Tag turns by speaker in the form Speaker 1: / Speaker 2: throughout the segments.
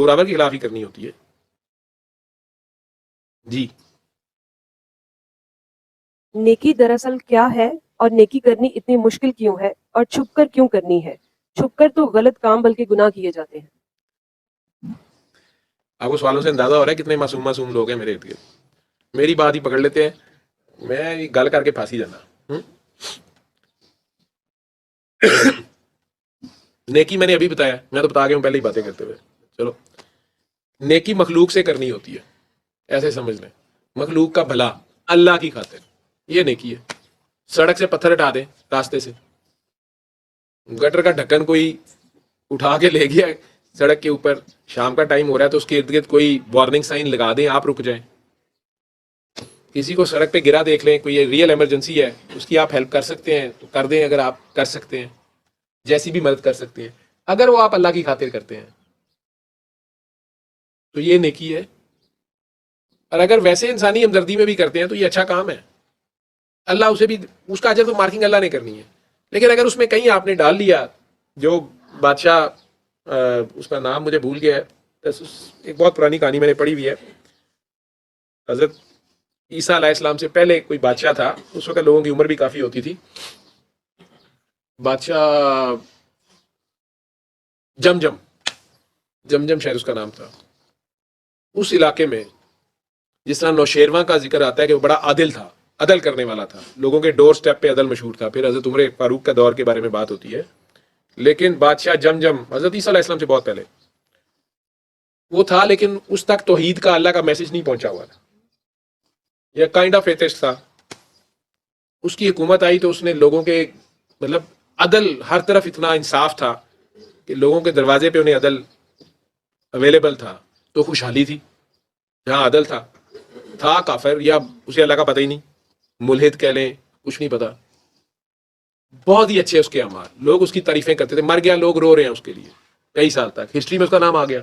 Speaker 1: زوراور کے خلاف ہی کرنی ہوتی ہے. جی
Speaker 2: نیکی دراصل کیا ہے اور نیکی کرنی اتنی مشکل کیوں ہے اور چھپ کر کیوں کرنی ہے؟ چھپ کر تو غلط کام بلکہ گناہ کیے جاتے ہیں.
Speaker 1: آپ کو سوالوں سے اندازہ ہو رہا ہے کتنے معصوم معصوم لوگ ہیں میرے ارد گرد. میری بات ہی پکڑ لیتے ہیں, میں گل کر کے پھانسی جانا. نیکی میں نے ابھی بتایا, میں تو بتا گیا ہوں پہلے ہی باتیں کرتے ہوئے. چلو, نیکی مخلوق سے کرنی ہوتی ہے, ایسے سمجھ لیں, مخلوق کا بھلا اللہ کی خاطر, یہ نیکی ہے. سڑک سے پتھر ہٹا دیں راستے سے, گٹر کا ڈھکن کوئی اٹھا کے لے گیا سڑک کے اوپر, شام کا ٹائم ہو رہا ہے تو اس کے ارد گرد کوئی وارننگ سائن لگا دیں, آپ رک جائیں. کسی کو سڑک پہ گرا دیکھ لیں, کوئی ریئل ایمرجنسی ہے, اس کی آپ ہیلپ کر سکتے ہیں تو کر دیں, اگر آپ کر سکتے ہیں, جیسی بھی مدد کر سکتے ہیں. اگر وہ آپ اللہ کی خاطر کرتے ہیں تو یہ نیکی ہے, اور اگر ویسے انسانی ہمدردی میں بھی کرتے ہیں تو یہ اچھا کام ہے. اللہ اسے بھی, اس کا اجر تو مارکنگ اللہ نے کرنی ہے. لیکن اگر اس میں کہیں آپ نے ڈال لیا, جو بادشاہ, اس کا نام مجھے بھول گیا ہے, ایک بہت پرانی کہانی میں نے پڑھی ہوئی ہے, حضرت عیسیٰ علیہ السلام سے پہلے کوئی بادشاہ تھا, اس وقت لوگوں کی عمر بھی کافی ہوتی تھی. بادشاہ جمجم شاید اس کا نام تھا. اس علاقے میں جس طرح نوشیرواں کا ذکر آتا ہے کہ وہ بڑا عادل تھا, عدل کرنے والا تھا, لوگوں کے ڈور سٹیپ پہ عدل مشہور تھا. پھر حضرت عمر فاروق کا دور کے بارے میں بات ہوتی ہے, لیکن بادشاہ جمجم حضرت عیسیٰ علیہ السلام سے بہت پہلے وہ تھا, لیکن اس تک توحید کا, اللہ کا میسج نہیں پہنچا ہوا تھا, یہ کائنڈ آف ایتھسٹ تھا. اس کی حکومت آئی تو اس نے لوگوں کے, مطلب عدل ہر طرف اتنا انصاف تھا کہ لوگوں کے دروازے پہ انہیں عدل اویلیبل تھا, تو خوشحالی تھی. جہاں عدل تھا کافر یا اسے اللہ کا پتہ ہی نہیں, ملحد کہہ لیں, کچھ نہیں پتا. بہت ہی اچھے اس کے اعمال, لوگ اس کی تعریفیں کرتے تھے. مر گیا, لوگ رو رہے ہیں اس کے لیے کئی سال تک, ہسٹری میں اس کا نام آ گیا.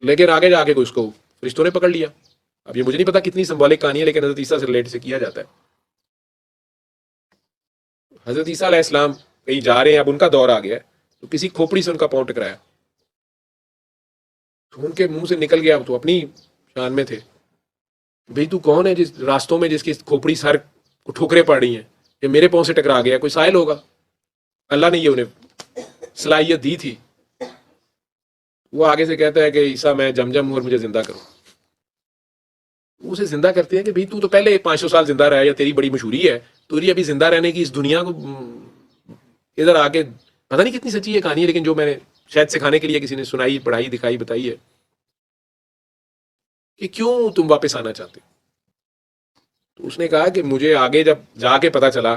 Speaker 1: لیکن آگے جا کے اس کو فرشتوں نے پکڑ لیا. اب یہ مجھے نہیں پتا کتنی سمبولک کہانی ہے, لیکن حضرت عیسیٰ سے ریلیٹ سے کیا جاتا ہے. حضرت عیسیٰ علیہ السلام کہیں جا رہے ہیں, اب ان کا دور آ گیا ہے, تو کسی کھوپڑی سے ان کا پاؤں ٹکرایا, تو ان کے منہ سے نکل گیا, تو اپنی شان میں تھے, بھئی تو کون ہے جس راستوں میں جس کی کھوپڑی سر کو ٹھوکریں پڑ رہی ہیں, یہ میرے پاؤں سے ٹکرا گیا, کوئی سائل ہوگا. اللہ نے یہ انہیں صلاحیت دی تھی. وہ آگے سے کہتا ہے کہ عیسیٰ میں جمجم ہوں اور مجھے زندہ کرو. اسے زندہ کرتے ہیں کہ بھئی تو پہلے 500 سال زندہ رہا, یا تیری بڑی مشہوری ہے, تو ابھی زندہ رہنے کی اس دنیا کو ادھر آ کے, پتہ نہیں کتنی سچی یہ کہانی ہے, لیکن جو میں نے شاید سکھانے کے لیے کسی نے سنائی, پڑھائی, دکھائی, بتائی ہے کہ کیوں تم واپس آنا چاہتے. تو اس نے کہا کہ مجھے آگے جب جا کے پتا چلا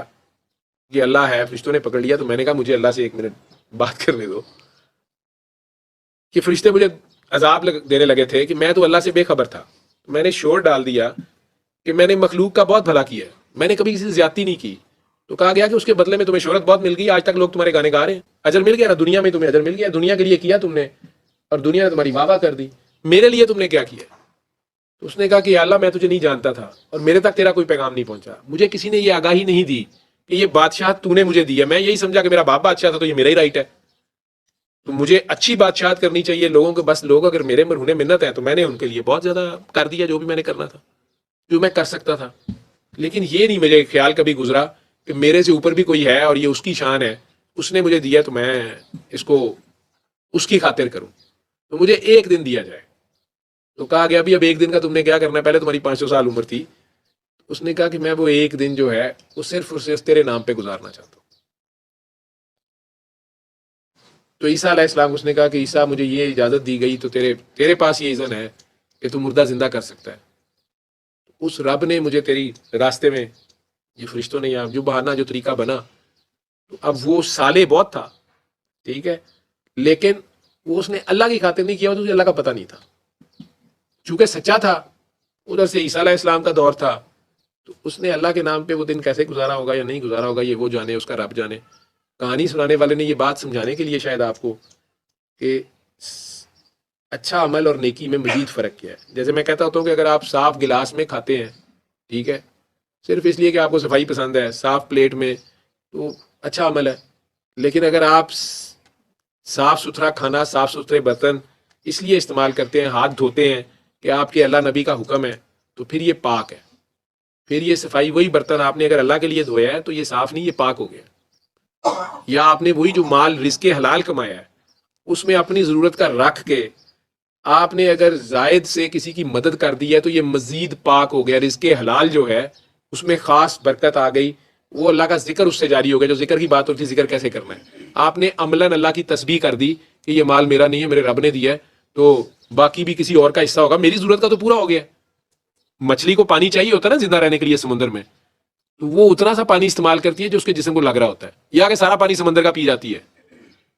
Speaker 1: کہ اللہ ہے, فرشتوں نے پکڑ لیا, تو میں نے کہا مجھے اللہ سے 1 منٹ بات کرنے دو. کہ فرشتے مجھے عذاب دینے لگے تھے کہ میں تو اللہ سے بے خبر تھا. میں نے شور ڈال دیا کہ میں نے مخلوق کا بہت بھلا کیا ہے, میں نے کبھی کسی سے زیادتی نہیں کی. تو کہا گیا کہ اس کے بدلے میں تمہیں شہرت بہت مل گئی, آج تک لوگ تمہارے گانے گا رہے ہیں. اجر مل گیا نا, دنیا میں تمہیں اجر مل گیا, دنیا کے لیے کیا تم نے, اور دنیا نے تمہاری واہ واہ کر دی. میرے لیے تم نے کیا کیا؟ تو اس نے کہا کہ یا اللہ میں تجھے نہیں جانتا تھا, اور میرے تک تیرا کوئی پیغام نہیں پہنچا, مجھے کسی نے یہ آگاہی نہیں دی کہ یہ بادشاہت تو نے مجھے دی ہے. میں یہی سمجھا کہ میرا باپ بادشاہ تھا تو یہ میرا ہی رائٹ ہے, تو مجھے اچھی بادشاہت کرنی چاہیے لوگوں کو. بس لوگ اگر میرے مرہونے منت ہے تو میں نے ان کے لیے بہت زیادہ کر دیا, جو بھی میں نے کرنا تھا, جو میں کر سکتا تھا. لیکن یہ نہیں مجھے خیال کبھی گزرا کہ میرے سے اوپر بھی کوئی ہے اور یہ اس کی شان ہے, اس نے مجھے دیا تو میں اس کو اس کی خاطر کروں, تو مجھے 1 دن دیا جائے. تو کہا گیا اب 1 دن کا تم نے کیا کرنا ہے, پہلے تمہاری 500 سال عمر تھی. اس نے کہا کہ میں وہ 1 دن جو ہے وہ صرف اور صرف تیرے نام پہ گزارنا چاہتا ہوں. تو عیسیٰ علیہ السلام, اس نے کہا کہ عیسیٰ مجھے یہ اجازت دی گئی تو تیرے پاس یہ اذن ہے کہ تو مردہ زندہ کر سکتا ہے. اس رب نے مجھے تیری راستے میں, یہ فرشتوں نے, یا جو بہانہ جو طریقہ بنا, تو اب وہ سالے بہت تھا, ٹھیک ہے, لیکن وہ اس نے اللہ کی خاطر نہیں کیا, تو اسے اللہ کا پتہ نہیں تھا. چونکہ سچا تھا, ادھر سے عیسیٰ علیہ السلام کا دور تھا, تو اس نے اللہ کے نام پہ وہ دن کیسے گزارا ہوگا یا نہیں گزارا ہوگا, یہ وہ جانے, اس کا رب جانے. کہانی سنانے والے نے یہ بات سمجھانے کے لیے شاید آپ کو کہ اچھا عمل اور نیکی میں مزید فرق کیا ہے. جیسے میں کہتا ہوتا ہوں کہ اگر آپ صاف گلاس میں کھاتے ہیں, ٹھیک ہے, صرف اس لیے کہ آپ کو صفائی پسند ہے, صاف پلیٹ میں, تو اچھا عمل ہے. لیکن اگر آپ صاف ستھرا کھانا, صاف ستھرے برتن, اس لیے استعمال کرتے ہیں، ہاتھ دھوتے ہیں کہ آپ کے اللہ نبی کا حکم ہے، تو پھر یہ پاک ہے. پھر یہ صفائی، وہی برتن آپ نے اگر اللہ کے لیے دھویا ہے تو یہ صاف نہیں، یہ پاک ہو گیا. یا آپ نے وہی جو مال رزق حلال کمایا ہے اس میں اپنی ضرورت کا رکھ کے آپ نے اگر زائد سے کسی کی مدد کر دی ہے تو یہ مزید پاک ہو گیا. رزق حلال جو ہے اس میں خاص برکت آ گئی، وہ اللہ کا ذکر اس سے جاری ہو گیا. جو ذکر کی بات ہوتی ہے، ذکر کیسے کرنا ہے، آپ نے عملاً اللہ کی تسبیح کر دی کہ یہ مال میرا نہیں ہے، میرے رب نے دیا ہے، تو باقی بھی کسی اور کا حصہ ہوگا، میری ضرورت کا تو پورا ہو گیا. مچھلی کو پانی چاہیے ہوتا ہے نا زندہ رہنے کے لیے سمندر میں، تو وہ اتنا سا پانی استعمال کرتی ہے جو اس کے جسم کو لگ رہا ہوتا ہے، یا کہ سارا پانی سمندر کا پی جاتی ہے،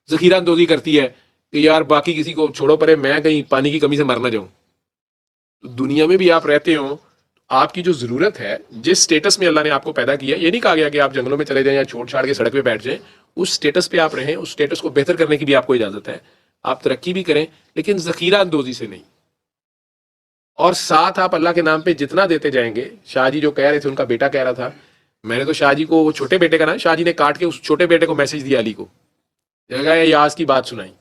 Speaker 1: ذخیرہ اندوزی کرتی ہے کہ یار باقی کسی کو چھوڑو پرے، میں کہیں پانی کی کمی سے مر نہ جاؤں. دنیا میں بھی آپ رہتے ہو، آپ کی جو ضرورت ہے، جس سٹیٹس میں اللہ نے آپ کو پیدا کیا، یہ نہیں کہا گیا کہ آپ جنگلوں میں چلے جائیں یا چھوڑ چھاڑ کے سڑک پہ بیٹھ جائیں. اس سٹیٹس پہ آپ رہیں، اس سٹیٹس کو بہتر کرنے کی بھی آپ کو اجازت ہے، آپ ترقی بھی کریں، لیکن ذخیرہ اندوزی سے نہیں. اور ساتھ آپ اللہ کے نام پہ جتنا دیتے جائیں گے. شاہ جی جو کہہ رہے تھے، ان کا بیٹا کہہ رہا تھا، میں نے تو شاہ جی کو، وہ چھوٹے بیٹے کا نا، شاہ جی نے کاٹ کے اس چھوٹے بیٹے کو میسج دیا علی کو، جگہ ایاز کی بات سنائی.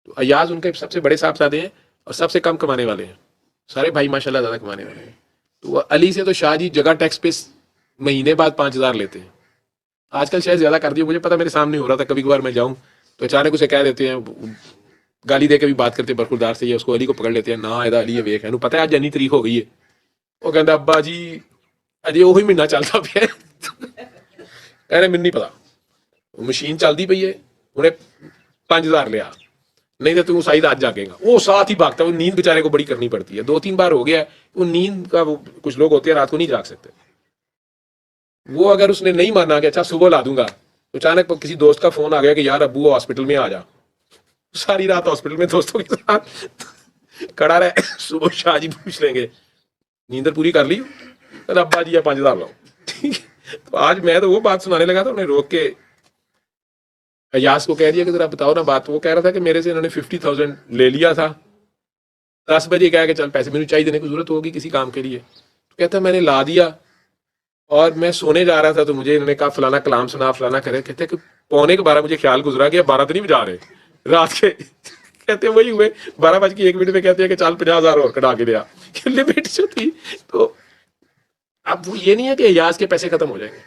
Speaker 1: تو ایاز ان کے سب سے بڑے صاحبزادے ہیں اور سب سے کم کمانے والے ہیں، سارے بھائی ماشاءاللہ زیادہ کمانے والے ہیں. تو وہ علی سے تو شاہ جی جگہ ٹیکس پہ مہینے بعد 5,000 لیتے ہیں. آج کل شاید زیادہ کر دیا، مجھے پتا میرے سامنے ہو رہا تھا. کبھی کبھار میں جاؤں تو اچانک اسے کہہ دیتے ہیں، گالی دے کے بھی بات کرتے ہیں برخوردار سے، یا اس کو علی کو پکڑ لیتے ہیں، نہ ادا علی ویک ہے پتہ ہے آج جنی تاریخ ہو گئی ہے. وہ کہتا ابا جی اجے وہی مہینہ چلتا پیا کہنے مجھے نہیں پتا، مشین چلتی پئی ہے، انہیں 5,000 لیا، نہیں تو شاید آج جاگے گا. وہ ساتھ ہی بھاگتا ہے. وہ نیند بیچارے کو بڑی کرنی پڑتی ہے، 2-3 بار ہو گیا ہے. وہ نیند کا، وہ کچھ لوگ ہوتے ہیں رات کو نہیں جاگ سکتے، وہ اگر اس نے نہیں مانا کہ اچھا صبح لا دوں گا، تو اچانک کسی دوست کا فون آ گیا کہ یار ابو ہاسپٹل میں آ جا. ساری رات ہاسپٹل میں دوستوں کے ساتھ کھڑا رہے، صبح شاہ جی پوچھ لیں گے نیندر پوری کر لی، ابا جی 5,000 لاؤ. تو آج میں تو وہ بات سنانے لگا تھا، انہیں روک کے ایاز کو کہہ دیا کہ ذرا بتاؤ نا بات. وہ کہہ رہا تھا کہ میرے سے انہوں نے 50,000 لے لیا تھا، 10 بجے کہا کہ چل پیسے مجھے چاہیے، دینے کی ضرورت ہوگی کسی کام کے لیے. تو کہتا میں نے لا دیا اور میں سونے جا رہا تھا تو مجھے انہوں نے کہا فلانا کلام سنا، فلانا کرے. کہتے کہ 11:45 مجھے خیال گزرا کہ 12 تو نہیں بجا رہے رات کے. کہتے وہی ہوئے 12:01 میں کہتے ہیں کہ چال 50,000 اور کٹا کے دیا لمٹ جو تھی. تو اب وہ یہ نہیں ہے کہ ایاز کے پیسے ختم ہو جائیں گے.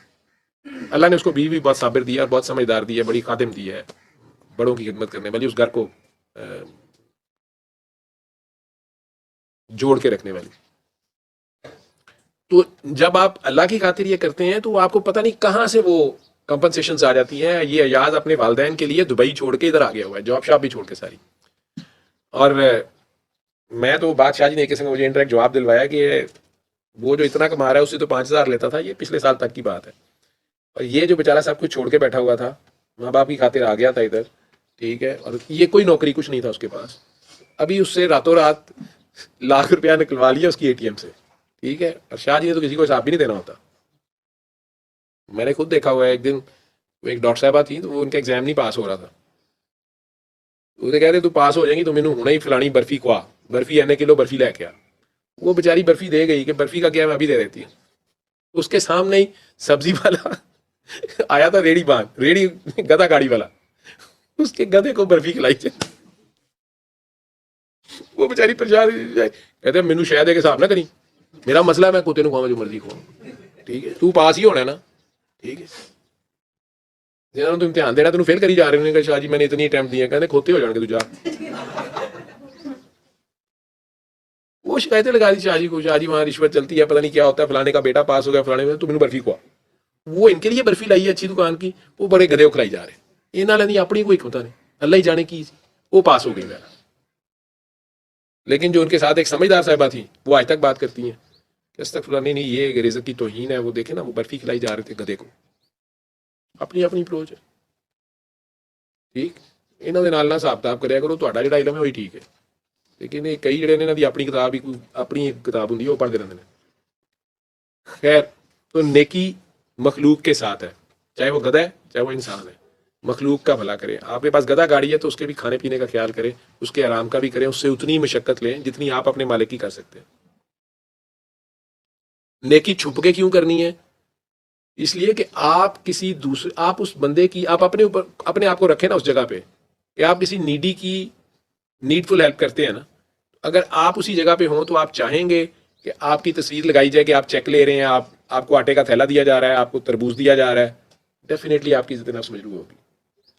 Speaker 1: اللہ نے اس کو بیوی بہت صابر دیا، بہت سمجھدار دی ہے، بڑی خادم دی ہے، بڑوں کی خدمت کرنے والی، اس گھر کو جوڑ کے رکھنے والی. تو جب آپ اللہ کی خاطر یہ کرتے ہیں تو آپ کو پتہ نہیں کہاں سے وہ کمپنسیشنز آ جاتی ہیں. یہ ایاز اپنے والدین کے لیے دبئی چھوڑ کے ادھر آ گیا ہوا ہے، جاب شاپ بھی چھوڑ کے ساری. اور میں تو بادشاہ جی نے ایک قسم کا مجھے انڈائریکٹ جواب دلوایا کہ وہ جو اتنا کما رہا ہے اس سے تو 5,000 لیتا تھا، یہ پچھلے سال تک کی بات ہے. اور یہ جو بیچارہ سب کچھ چھوڑ کے بیٹھا ہوا تھا، ماں باپ کی خاطر آ گیا تھا ادھر، ٹھیک ہے، اور یہ کوئی نوکری کچھ نہیں تھا اس کے پاس. ابھی اس سے راتوں رات لاکھ روپیہ نکلوا لیا اس کی ATM سے، ٹھیک ہے. اور شاہ جی نے تو کسی کو حساب بھی نہیں دینا ہوتا. میں نے خود دیکھا ہوا ہے. ایک دن وہ ایک ڈاکٹر صاحبہ تھیں، تو وہ ان کا ایگزام نہیں پاس ہو رہا تھا. اسے کہتے تو پاس ہو جائیں گی تو مینوں ہونا ہی فلانی برفی کھوا، برفی انے کلو برفی لے کے آ. وہ بیچاری برفی دے گئی کہ برفی کا کیا میں ابھی دے دیتی ہوں. اس کے سامنے ہی سبزی والا آیا تھا، ریڑھی گدھا گاڑی والا، اس کے گدھے کو برفی کھلائی جائے. وہ بیچاری پریشان کہتے مینوں شاید کے حساب نہ کری، میرا مسئلہ ہے، میں کتے نوں کھاواں جو مرضی کھاؤں، ٹھیک ہے، تو پاس ہی ہونا ہے نا، ٹھیک ہے. جنہوں نے امتحان دینا تینوں فیل کری جا رہے ہیں کہ شاہ جی میں نے اتنی اٹیمپٹ دی ہیں، کہتے کھوتے ہو جان گے تو جا. وہ شکایتیں لگا دی شاہ جی کو، شاہ جی وہاں رشوت چلتی ہے، پتہ نہیں کیا ہوتا ہے، فلانے کا بیٹا پاس ہو گیا، فلانے میں تو مینوں برفی کھوا. وہ ان کے لیے برفی لائی ہے اچھی دکان کی، وہ بڑے گدھے کھلائی جا رہے ہیں. یہ نہ لینی اپنی کوئی حکمت نہیں، اللہ ہی جانے کی وہ پاس ہو گئی میرا. لیکن جو ان کے ساتھ ایک سمجھدار صاحبہ تھی، وہ آج تک بات کرتی ہیں کہ استغفر اللہ، نہیں یہ رزق کی توہین ہے. وہ دیکھیں نا، وہ برفی کھلائی جا رہے تھے گدھے کو. اپنی اپنی اپروچ ہے، ٹھیک. انہوں نے نال نہ حساب کتاب کریا کرو، تہاڈا جڑا علم ہے وہی ٹھیک ہے. لیکن یہ کئی جڑے نے انہاں دی اپنی کتاب ہی اپنی کتاب ہوندی ہے، وہ پڑھتے رہتے ہیں. خیر، تو نیکی مخلوق کے ساتھ ہے، چاہے وہ گدھا ہے چاہے وہ انسان ہے. مخلوق کا بھلا کرے. آپ کے پاس گدھا گاڑی ہے تو اس کے بھی کھانے پینے کا خیال کریں، اس کے آرام کا بھی کریں، اس سے اتنی مشقت لیں جتنی آپ اپنے مالک کی کر سکتے ہیں. نیکی چھپ کے کیوں کرنی ہے؟ اس لیے کہ آپ کسی دوسرے، آپ اس بندے کی، آپ اپنے اوپر اپنے آپ کو رکھیں نا اس جگہ پہ کہ آپ کسی نیڈی کی نیڈفل ہیلپ کرتے ہیں نا, اگر آپ اسی جگہ پہ ہوں تو آپ چاہیں گے کہ آپ کی تصویر لگائی جائے کہ آپ چیک لے رہے ہیں, آپ کو آٹے کا تھیلا دیا جا رہا ہے, آپ کو تربوز دیا جا رہا ہے, ڈیفینیٹلی آپ کی عزت نفس مجروح ہوگی.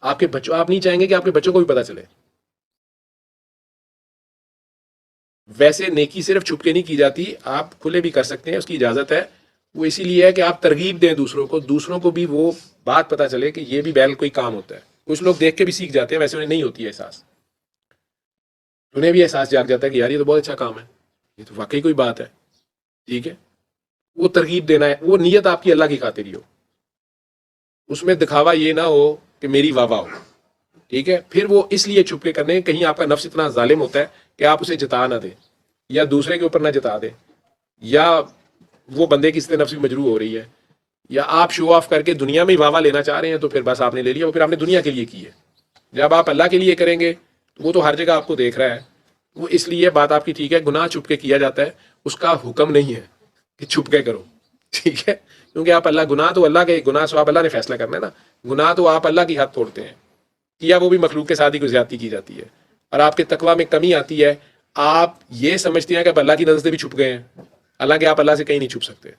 Speaker 1: آپ کے بچوں, آپ نہیں چاہیں گے کہ آپ کے بچوں کو بھی پتہ چلے. ویسے نیکی صرف چھپ کے نہیں کی جاتی, آپ کھلے بھی کر سکتے ہیں, اس کی اجازت ہے. وہ اسی لیے ہے کہ آپ ترغیب دیں دوسروں کو بھی وہ بات پتہ چلے کہ یہ بھی بیل کوئی کام ہوتا ہے. کچھ لوگ دیکھ کے بھی سیکھ جاتے ہیں, ویسے انہیں نہیں ہوتی ہے احساس, انہیں بھی احساس جاگ جاتا ہے کہ یار یہ تو بہت اچھا کام ہے, یہ تو واقعی کوئی بات ہے. ٹھیک ہے, وہ ترغیب دینا ہے, وہ نیت آپ کی اللہ کی خاطر ہی ہو, اس میں دکھاوا یہ نہ ہو کہ میری واہ واہ ہو. ٹھیک ہے, پھر وہ اس لیے چھپ کے کرنے, کہیں آپ کا نفس اتنا ظالم ہوتا ہے کہ آپ اسے جتا نہ دیں, یا دوسرے کے اوپر نہ جتا دیں, یا وہ بندے کی نفس بھی مجروح ہو رہی ہے, یا آپ شو آف کر کے دنیا میں ہی واہ واہ لینا چاہ رہے ہیں, تو پھر بس آپ نے لے لیا, وہ پھر آپ نے دنیا کے لیے کی ہے. جب آپ اللہ کے لیے کریں گے تو وہ تو ہر جگہ آپ کو دیکھ رہا ہے. وہ اس لیے بات آپ کی ٹھیک ہے, گناہ چھپ کے کیا جاتا ہے, اس کا حکم نہیں ہے کہ چھپ کے کرو. ٹھیک ہے, کیونکہ آپ اللہ, گناہ تو اللہ کے, گناہ سو آپ اللہ نے فیصلہ کرنا ہے نا, گناہ تو آپ اللہ کی حد توڑتے ہیں, یا وہ بھی مخلوق کے ساتھ ہی کوئی زیادتی کی جاتی ہے, اور آپ کے تقویٰ میں کمی آتی ہے. آپ یہ سمجھتے ہیں کہ آپ اللہ کی نظر سے بھی چھپ گئے ہیں, حالانکہ آپ اللہ سے کہیں نہیں چھپ سکتے.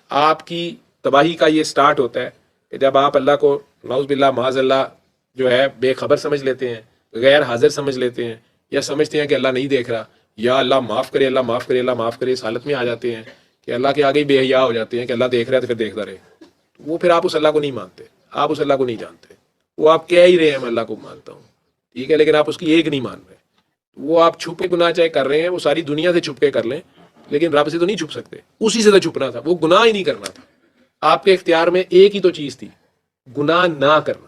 Speaker 1: آپ کی تباہی کا یہ سٹارٹ ہوتا ہے کہ جب آپ اللہ کو نعوذ باللہ معاذ اللہ جو ہے بے خبر سمجھ لیتے ہیں, غیر حاضر سمجھ لیتے ہیں, یا سمجھتے ہیں کہ اللہ نہیں دیکھ رہا, یا اللہ معاف کرے, اللہ معاف کرے, اللہ معاف کرے, اس حالت میں آ جاتے ہیں کہ اللہ کے آگے ہی بے حیا ہو جاتے ہیں کہ اللہ دیکھ رہا ہے تو پھر دیکھتا رہے. وہ پھر آپ اس اللہ کو نہیں مانتے, آپ اس اللہ کو نہیں جانتے. وہ آپ کہہ ہی رہے ہیں میں اللہ کو مانتا ہوں, ٹھیک ہے, لیکن آپ اس کی ایک نہیں مان رہے. وہ آپ چھپ کے گناہ چاہے کر رہے ہیں, وہ ساری دنیا سے چھپ کے کر لیں, لیکن رب سے تو نہیں چھپ سکتے. اسی سے تو چھپنا تھا, وہ گناہ ہی نہیں کرنا تھا. آپ کے اختیار میں ایک ہی تو چیز تھی, گناہ نہ کرنا,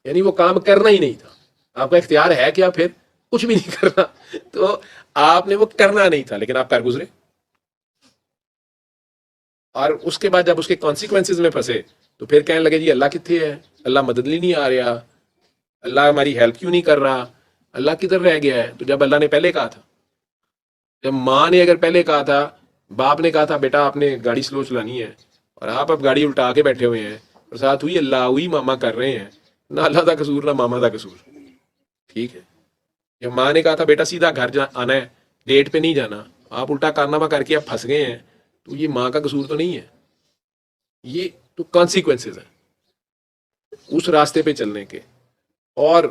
Speaker 1: یعنی وہ کام کرنا ہی نہیں تھا. آپ کا اختیار ہے کہ آپ پھر کچھ بھی نہیں کرنا, تو آپ نے وہ کرنا نہیں تھا, لیکن آپ کر گزرے. اور اس کے بعد جب اس کے کانسیکوینسز میں پھنسے تو پھر کہنے لگے جی اللہ کتنے ہے, اللہ مدد لی نہیں آ رہا, اللہ ہماری ہیلپ کیوں نہیں کر رہا, اللہ کدھر رہ گیا ہے. تو جب اللہ نے پہلے کہا تھا, جب ماں نے اگر پہلے کہا تھا, باپ نے کہا تھا بیٹا آپ نے گاڑی سلو چلانی ہے, اور آپ اب گاڑی الٹا کے بیٹھے ہوئے ہیں, اور ساتھ ہوئی اللہ ہوئی ماما کر رہے ہیں, نہ اللہ کا قصور نہ ماما کا قصور. ٹھیک ہے, جب ماں نے کہا تھا بیٹا سیدھا گھر آنا ہے, ڈیٹ پہ نہیں جانا, آپ الٹا کارنامہ کر کے آپ پھنس گئے ہیں, تو یہ ماں کا قصور تو نہیں ہے, یہ تو کانسیکوینسز ہیں اس راستے پہ چلنے کے. اور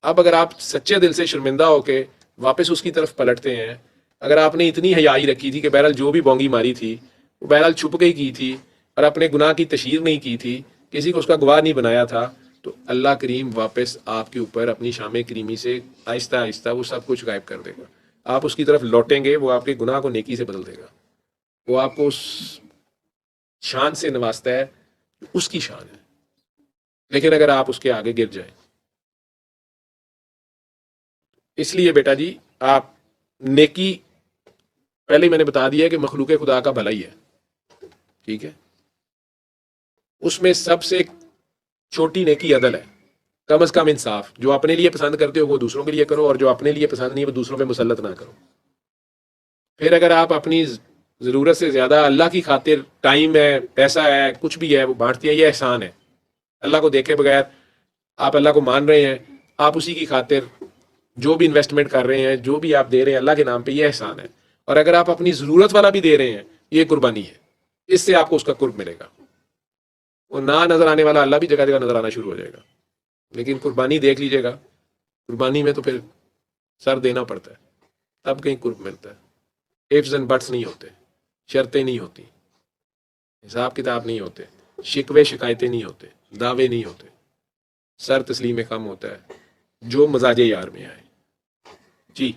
Speaker 1: اب اگر آپ سچے دل سے شرمندہ ہو کے واپس اس کی طرف پلٹتے ہیں, اگر آپ نے اتنی حیائی رکھی تھی کہ بہرحال جو بھی بونگی ماری تھی وہ بہرحال چھپ کے ہی کی تھی, اور اپنے گناہ کی تشہیر نہیں کی تھی, کسی کو اس کا گواہ نہیں بنایا تھا, تو اللہ کریم واپس آپ کے اوپر اپنی شام کریمی سے آہستہ آہستہ وہ سب کچھ غائب کر دے گا. آپ اس کی طرف لوٹیں گے, وہ آپ کے گناہ کو نیکی سے بدل دے گا. وہ آپ کو اس شان سے نوازتا ہے, اس کی شان ہے. لیکن اگر آپ اس کے آگے گر جائیں, اس لیے بیٹا جی آپ نیکی, پہلے ہی میں نے بتا دیا ہے کہ مخلوق خدا کا بھلا ہی ہے. ٹھیک ہے, اس میں سب سے چھوٹی نیکی عدل ہے, کم از کم انصاف. جو اپنے لیے پسند کرتے ہو وہ دوسروں کے لیے کرو, اور جو اپنے لیے پسند نہیں وہ دوسروں پہ مسلط نہ کرو. پھر اگر آپ اپنی ضرورت سے زیادہ اللہ کی خاطر ٹائم ہے, پیسہ ہے, کچھ بھی ہے وہ بانٹتے ہیں, یہ احسان ہے. اللہ کو دیکھے بغیر آپ اللہ کو مان رہے ہیں, آپ اسی کی خاطر جو بھی انویسٹمنٹ کر رہے ہیں, جو بھی آپ دے رہے ہیں اللہ کے نام پہ, یہ احسان ہے. اور اگر آپ اپنی ضرورت والا بھی دے رہے ہیں, یہ قربانی ہے, اس سے آپ کو اس کا قرب ملے گا. وہ نہ نظر آنے والا اللہ بھی جگہ جگہ نظر آنا شروع ہو جائے گا. لیکن قربانی دیکھ لیجیے گا, قربانی میں تو پھر سر دینا پڑتا ہے, تب کہیں قرب ملتا ہے. ifs and buts نہیں ہوتے, شرطیں نہیں ہوتی, حساب کتاب نہیں ہوتے, شکوے شکایتیں نہیں ہوتے, دعوے نہیں ہوتے, سر تسلیم کم ہوتا ہے, جو مزاج یار میں آئے. جی